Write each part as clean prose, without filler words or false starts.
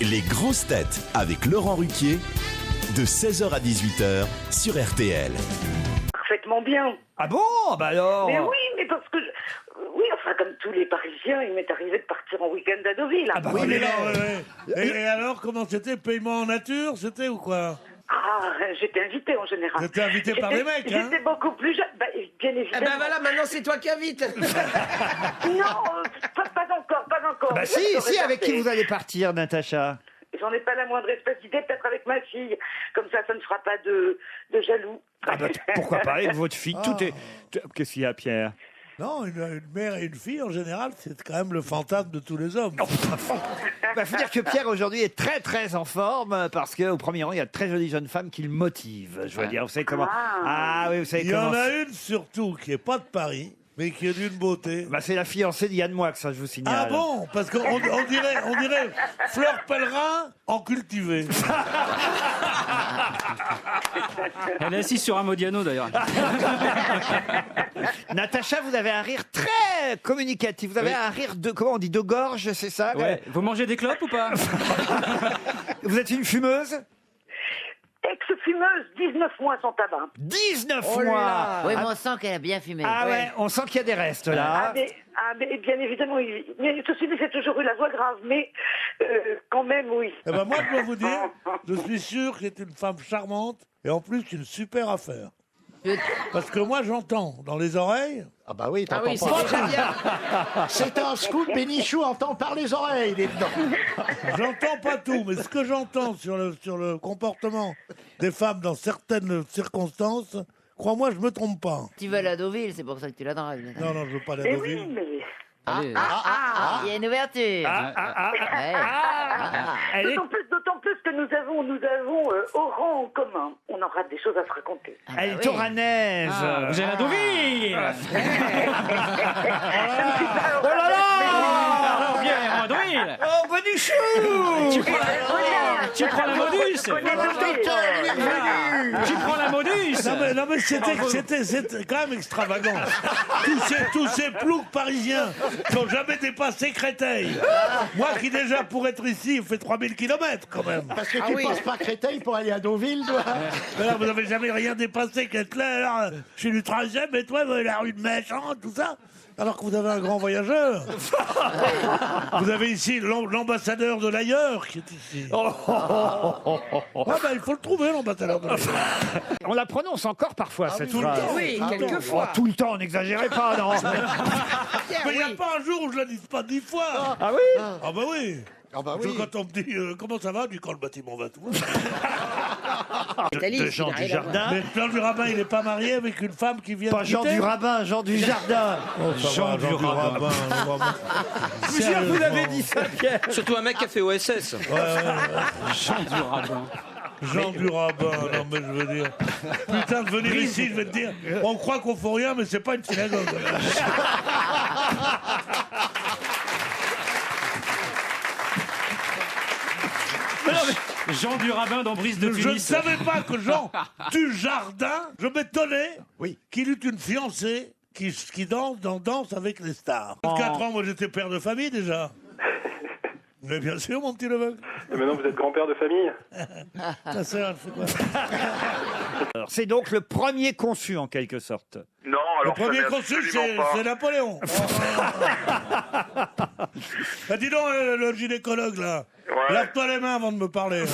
Les grosses têtes avec Laurent Ruquier, de 16h à 18h sur RTL. Parfaitement bien. Ah bon? Bah alors. Mais oui, mais parce que... Oui, enfin, comme tous les Parisiens, il m'est arrivé de partir en week-end à Deauville. Ah bah Oui, oui, mais mais là, là, et alors, comment c'était? Paiement en nature, c'était ou quoi? Ah, j'étais invitée en général. T'étais invité par des mecs, hein? J'étais beaucoup plus jeune, bien Ah évidemment. bah voilà, maintenant c'est toi qui invites. Non, pas encore, pas encore. Bah Ça, si, je serais avec qui partie. vous allez partir, Natacha? J'en ai pas la moindre espèce d'idée, peut-être avec ma fille. Comme ça ne fera pas de jaloux. Ah bah pourquoi pas avec votre fille? Tout est. Qu'est-ce qu'il y a, Pierre? Non, une mère et une fille, en général, c'est quand même le fantasme de tous les hommes. Bah, faut dire que Pierre aujourd'hui est très très en forme parce qu'au premier rang il y a de très jolies jeunes femmes qui le motivent. Je veux dire, vous savez comment? Ah oui, vous savez Il y comment? en a une surtout qui est pas de Paris, mais qui est d'une beauté. Bah c'est la fiancée d'Yann Moix, ça je vous signale. Ah bon? Parce qu'on dirait Fleur Pellerin en cultivé. Elle est assise sur un Modiano d'ailleurs. Natacha, vous avez un rire très communicatif. Vous avez un rire de, comment on dit, de gorge, c'est ça? Ouais. Vous mangez des clopes ou pas? Vous êtes une fumeuse? Ex-fumeuse, 19 mois sans tabac. 19 Oh là mois. là. Oui, mais on sent qu'elle a bien fumé. Ah ouais, on sent qu'il y a des restes là. Mais bien évidemment, mais ceci dit, j'ai toujours eu la voix grave, mais quand même, oui. Eh ben moi, je dois vous dire, je suis sûr que c'est une femme charmante et en plus une super affaire. Parce que moi, j'entends dans les oreilles. Ah bah oui, Ah t'entends oui, c'est pas. déjà bien. C'est un scoop, Bénichou entend par les oreilles, il est dedans. J'entends pas tout, mais ce que j'entends sur le comportement des femmes dans certaines circonstances, crois-moi, je me trompe pas. Tu veux la Deauville, c'est pour ça que tu la dragues. Non, non, je veux pas la Et Deauville. oui, mais... Allez. Il y a une ouverture. Ouais. Elle est- D'autant plus que nous avons au rang en commun. On aura des choses à se raconter. Elle est oui. toranaise. Ah, vous avez la Deauville. Oh là là! Alors bien, moi Deauville. Oh, Bonichou! Tu prends la modus. Tu prends la modus. Non mais c'était quand même extravagant. Tous ces ploucs parisiens qui n'ont jamais dépassé Créteil. Moi qui déjà pour être ici, fait 3000 km quand même. Parce que tu passes pas Créteil pour aller à Deauville, toi. Mais là, vous n'avez jamais rien dépassé, Kettler. Je suis du 13e et toi, la rue de Méchant, tout ça. Alors que vous avez un grand voyageur. Vous avez ici l'ambassadeur de l'ailleurs qui est ici. Ah ben, il faut le trouver, l'ambassadeur de l'ailleurs. On la prononce encore parfois cette tout le phrase. temps. Oui, Oh, quelquefois. tout le temps, n'exagérez pas, non? Mais il n'y a pas un jour où je la dise pas 10 fois. Ah oui? Ah bah oui. Ah bah Je- oui. Quand on me dit comment ça va, je dis quand le bâtiment va tout. De Jean du Jardin. Mais Jean du Rabbin, il n'est pas marié avec une femme qui vient Pas de Jean quitter du Rabbin, Jean du Jardin. Jean du Rabbin. Je vous jure, vous avez dit ça, Pierre. Surtout un mec qui a fait OSS. Jean du Rabbin. Jean du Rabbin, non mais je veux dire. Putain, de venir ici, je vais te dire, on croit qu'on fait rien, mais c'est pas une synagogue. Jean du Rabbin dans Brise de Je ne Tunis. savais pas que Jean du Jardin, je m'étonnais Oui. qu'il eût une fiancée qui danse avec les stars. 4 ans, moi j'étais père de famille déjà. Mais bien sûr, mon petit Leveugle. Et maintenant, vous êtes grand-père de famille? Ta sœur, elle fait quoi? Alors, c'est donc le premier conçu en quelque sorte. Non, Le alors premier ça n'est consul, absolument pas. c'est Napoléon. Ah, dis donc, le gynécologue, là. Ouais. Lave-toi les mains avant de me parler.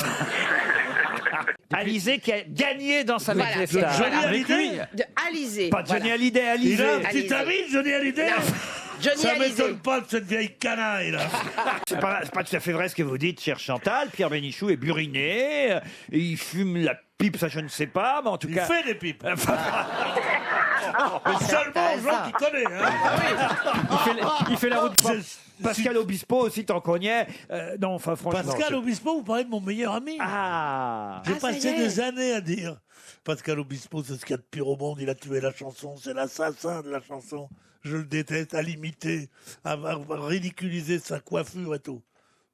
Alizé qui a gagné dans sa Voilà. avec les stars. Johnny Avec lui. Hallyday. De Alizé. Pas Johnny Voilà. Hallyday, Il Alizé. a un petit Hallyday. ami, Johnny Hallyday. Johnny Ça Hallyday. m'étonne pas de cette vieille canaille, là. C'est pas tout à fait vrai ce que vous dites, cher Chantal. Pierre Bénichou est buriné, et il fume la pipe, ça je ne sais pas, mais en tout Il cas... fait des pipes. Mais seulement aux gens qui connaissent. Hein. Il fait la route. Pascal Obispo aussi, tant qu'on y est. Non, enfin franchement... Pascal Obispo, vous parlez de mon meilleur ami. Ah. J'ai Ah, ça passé y est. des années à dire Pascal Obispo, c'est ce qu'il y a de pire au monde, il a tué la chanson, c'est l'assassin de la chanson. Je le déteste, à l'imiter, à ridiculiser sa coiffure et tout.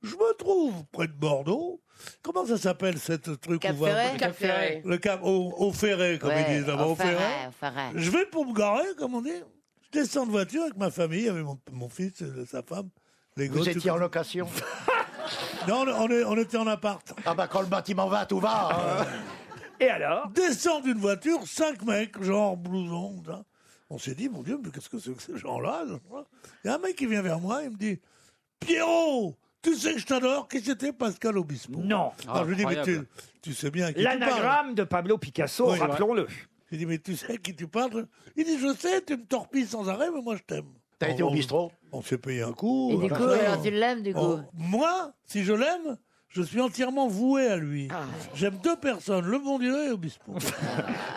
Je me trouve près de Bordeaux. Comment ça s'appelle, cette truc Cap où va- Ferret Cap Ferré. Le cap au Ferré, comme Ouais, ils disent là-bas, au Ferré. au Ferret. Je vais pour me garer, comme on dit. Je descends de voiture avec ma famille, avec mon fils et sa femme. Les Vous gosses, étiez en location. Non, on était en appart. Ah bah quand le bâtiment va, tout va. Et alors? Descendent d'une voiture, 5 mecs, genre blouson. Ça. On s'est dit, mon Dieu, mais qu'est-ce que c'est que ces gens-là? Il y a un mec qui vient vers moi, il me dit, Pierrot, tu sais que je t'adore, qui c'était Pascal Obispo? Non. Alors je lui dis, mais Incroyable. tu sais bien à qui tu parles. L'anagramme de Pablo Picasso, Oui, rappelons-le. J'ai dit, mais tu sais à qui tu parles? Il dit, je sais, tu me torpilles sans arrêt, mais moi je t'aime. T'as été au bistrot? On s'est payé un coup. Et du coup, voilà. alors tu l'aimes du coup? Oh, moi, si je l'aime, je suis entièrement voué à lui. Ah. J'aime 2 personnes, le bon Dieu et Obispo.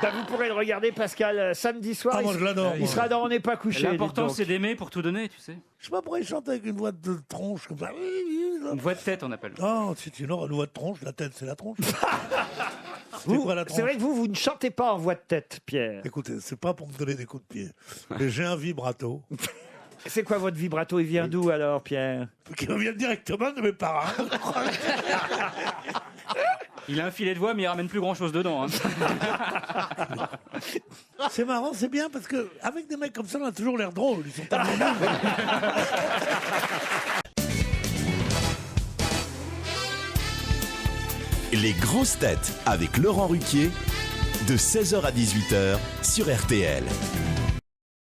Ben, vous pourrez le regarder, Pascal, samedi soir. Ah, moi, je l'adore, Il moi. sera dans On n'est pas couché. L'important, dites donc. c'est d'aimer pour tout donner, tu sais. Je sais pas pourquoi il chante avec une voix de tronche comme ça. Une voix de tête, on appelle. Non, c'est une voix de tronche, la tête c'est la tronche. C'est Vous- quoi la tronche? C'est vrai que vous ne chantez pas en voix de tête, Pierre. Écoutez, c'est pas pour me donner des coups de pied, mais j'ai un vibrato C'est quoi votre vibrato? Il vient d'où alors, Pierre? qui me vient directement de mes parents. Il a un filet de voix, mais il ramène plus grand-chose dedans. Hein. C'est marrant, c'est bien parce que avec des mecs comme ça, on a toujours l'air drôle. Ils sont tellement nuls. Les grosses têtes avec Laurent Ruquier, de 16h à 18h sur RTL.